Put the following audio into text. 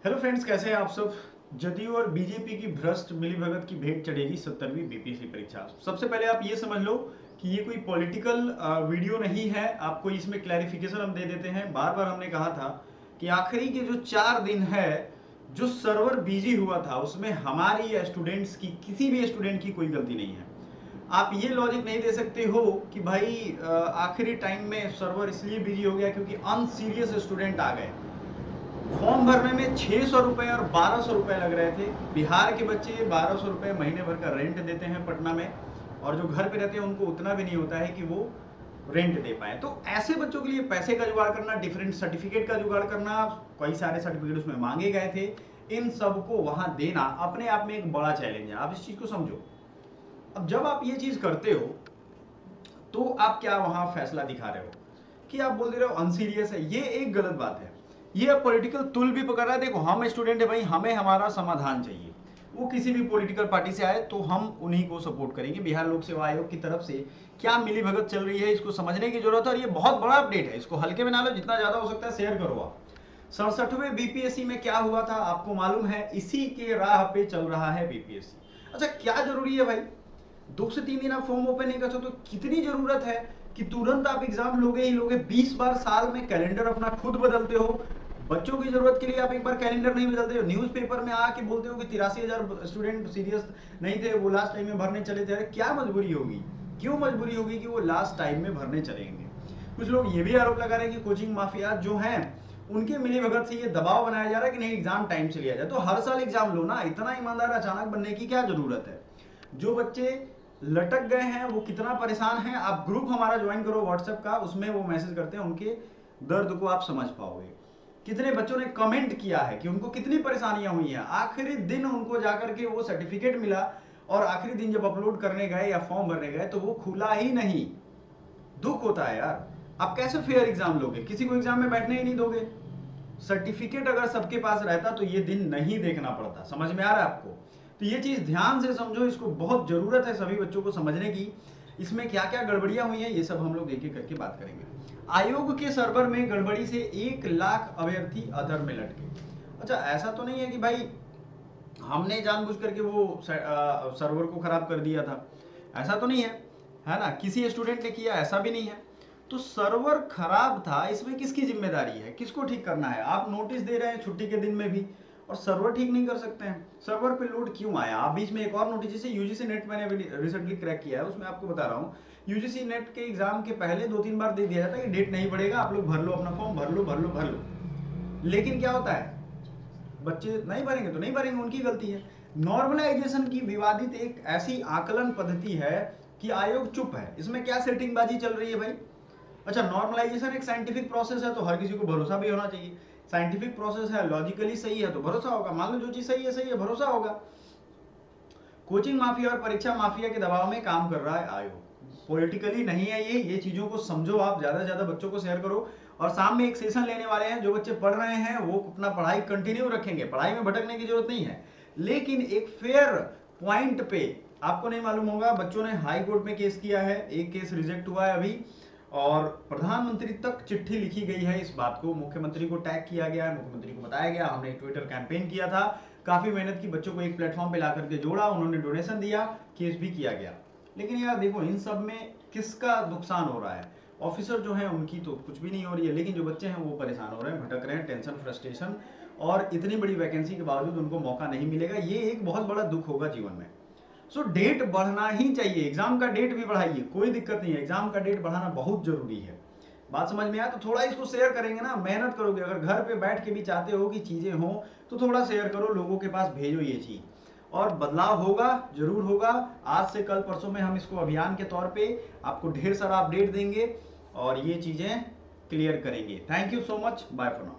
Hello friends, कैसे हैं आप सब। जदयू और बीजेपी की भ्रष्ट मिलीभगत की भेंट चढ़ेगी 70वीं बीपीएससी परीक्षा। सबसे पहले आप ये समझ लो कि ये कोई पॉलिटिकल वीडियो नहीं है। आपको इसमें क्लैरिफिकेशन हम दे देते हैं। बार बार हमने कहा था कि आखिरी के जो 4 दिन है, जो सर्वर बिजी हुआ था, उसमें हमारी या स्टूडेंट्स की, किसी भी स्टूडेंट की कोई गलती नहीं है। आप ये लॉजिक नहीं दे सकते हो कि भाई आखिरी टाइम में सर्वर इसलिए बिजी हो गया क्योंकि अनसीरियस स्टूडेंट आ गए। फॉर्म भरने में 600 रुपए और 1200 रुपए लग रहे थे। बिहार के बच्चे 1200 रुपए महीने भर का रेंट देते हैं पटना में, और जो घर पे रहते हैं उनको उतना भी नहीं होता है कि वो रेंट दे पाए। तो ऐसे बच्चों के लिए पैसे का जुगाड़ करना, डिफरेंट सर्टिफिकेट का जुगाड़ करना, कई सारे सर्टिफिकेट उसमें मांगे गए थे, इन सबको वहां देना अपने आप में एक बड़ा चैलेंज है। आप इस चीज को समझो। अब जब आप ये चीज करते हो तो आप क्या वहां फैसला दिखा रहे हो कि आप बोल दे रहे हो अनसीरियस है। ये एक गलत बात है। ये पॉलिटिकल तुल भी पकड़ रहा है। देखो, हम स्टूडेंट है भाई, हमें हमारा समाधान चाहिए। वो किसी भी पॉलिटिकल पार्टी से आए तो हम उन्हीं को सपोर्ट करेंगे। बिहार लोक सेवा आयोग की तरफ से क्या मिली भगत चल रही है, इसको समझने की जरूरत है। और ये बहुत बड़ा अपडेट है, इसको हल्के में ना लो, जितना ज्यादा हो सकता है शेयर करो आप। 67वें बीपीएससी में क्या हुआ था आपको मालूम है। इसी के राह पे चल रहा है बीपीएससी। अच्छा, क्या जरूरी है भाई 2 से 3 दिन आप फॉर्म ओपन नहीं कर सकते? तो कितनी जरूरत है कि तुरंत आप एग्जाम लोगे ही लोगे। 20 बार साल में कैलेंडर अपना खुद बदलते हो। बच्चों की जरूरत के लिए आप एक बार कैलेंडर नहीं बदलते हो। न्यूज़पेपर में आके बोलते हो कि 83,000 स्टूडेंट सीरियस नहीं थे, वो लास्ट टाइम में भरने चले थे। अरे क्या मजबूरी होगी, क्यों मजबूरी होगी कि वो लास्ट टाइम में भरने चलेंगे? कुछ लोग ये भी आरोप लगा रहे हैं कि कोचिंग माफिया जो हैं उनके मिली भगत से ये दबाव बनाया जा रहा है कि नहीं एग्जाम टाइम से लिया जाए। तो हर साल एग्जाम लो ना, इतना ईमानदार अचानक बनने की क्या जरूरत है? जो बच्चे लटक गए हैं वो कितना परेशान हैं, आप ग्रुप हमारा ज्वाइन करो व्हाट्सएप का, उसमें वो मैसेज करते हैं, उनके दर्द को आप समझ पाओगे। कितने बच्चों ने कमेंट किया है कि उनको कितनी परेशानियां हुई हैं। आखिरी दिन उनको जाकर के वो सर्टिफिकेट मिला, और आखिरी दिन जब अपलोड करने गए या फॉर्म भरने गए तो वो खुला ही नहीं। दुख होता है यार। आप कैसे फेयर एग्जाम लोगे? किसी को एग्जाम में बैठने ही नहीं दोगे। सर्टिफिकेट अगर सबके पास रहता तो ये दिन नहीं देखना पड़ता। समझ में आ रहा है आपको? तो ये चीज ध्यान से समझो, इसको बहुत जरूरत है सभी बच्चों को समझने की। इसमें क्या क्या गड़बड़ियां हुई हैं ये सब हम लोग एक एक करके बात करेंगे। आयोग के सर्वर में गड़बड़ी से 1 लाख अभ्यर्थी अधर में लटके। अच्छा, ऐसा तो नहीं है कि भाई हमने जानबूझ करके वो सर्वर को खराब कर दिया था, ऐसा तो नहीं है, है ना? किसी स्टूडेंट ने किया, ऐसा भी नहीं है। तो सर्वर खराब था, इसमें किसकी जिम्मेदारी है? किसको ठीक करना है? आप नोटिस दे रहे हैं छुट्टी के दिन में भी, और सर्वर ठीक नहीं कर सकते हैं। सर्वर पे लोड क्यों आया? आप बीच में एक और नोटिस, जैसे यूजीसी नेट मैंने रिसेंटली क्रैक किया है, उसमें आपको बता रहा हूँ। यूजीसी नेट के एग्जाम के पहले 2-3 बार दे दिया जाता है कि डेट नहीं बढ़ेगा, आप लोग भर लो अपना फॉर्म, भर लो भर लो भर लो। लेकिन क्या होता है, बच्चे नहीं भरेंगे तो नहीं भरेंगे, उनकी गलती है। नॉर्मलाइजेशन की विवादित एक ऐसी आकलन पद्धति है कि आयोग चुप है। इसमें क्या सेटिंगबाजी चल रही है भाई? अच्छा, नॉर्मलाइजेशन एक साइंटिफिक प्रोसेस है तो हर किसी को भरोसा भी होना चाहिए। साइंटिफिक प्रोसेस है, लॉजिकली सही है तो भरोसा होगा। मान लो जो चीज सही है भरोसा होगा। कोचिंग माफिया और परीक्षा माफिया के दबाव में काम कर रहा है आयोग, पॉलिटिकली नहीं है ये चीजों को समझो। आप ज्यादा से ज्यादा बच्चों को शेयर करो। और शाम में एक सेशन लेने वाले हैं, जो बच्चे पढ़ रहे हैं वो अपना पढ़ाई कंटिन्यू रखेंगे, पढ़ाई में भटकने की जरूरत नहीं है, लेकिन एक फेयर पॉइंट पे। आपको नहीं मालूम होगा, बच्चों ने हाई कोर्ट में केस किया है, एक केस रिजेक्ट हुआ है अभी, और प्रधानमंत्री तक चिट्ठी लिखी गई है। इस बात को मुख्यमंत्री को टैग किया गया है, मुख्यमंत्री को बताया गया, हमने एक ट्विटर कैंपेन किया था, काफी मेहनत की, बच्चों को एक प्लेटफॉर्म पे ला करके जोड़ा, उन्होंने डोनेशन दिया, केस भी किया गया। लेकिन यार देखो, इन सब में किसका नुकसान हो रहा है? ऑफिसर जो है उनकी तो कुछ भी नहीं हो रही है, लेकिन जो बच्चे हैं वो परेशान हो रहे हैं, भटक रहे हैं, टेंशन, फ्रस्ट्रेशन, और इतनी बड़ी वैकेंसी के बावजूद उनको मौका नहीं मिलेगा। ये एक बहुत बड़ा दुख होगा जीवन में। सो डेट बढ़ना ही चाहिए, एग्जाम का डेट भी बढ़ाइए, कोई दिक्कत नहीं है, एग्जाम का डेट बढ़ाना बहुत जरूरी है। बात समझ में आया तो थोड़ा इसको शेयर करेंगे ना, मेहनत करोगे। अगर घर पे बैठ के भी चाहते हो कि चीजें हो तो थोड़ा शेयर करो, लोगों के पास भेजो ये चीज, और बदलाव होगा, जरूर होगा। आज से कल परसों में हम इसको अभियान के तौर पे आपको ढेर सारा अपडेट देंगे और ये चीजें क्लियर करेंगे। Thank you so much, bye for now.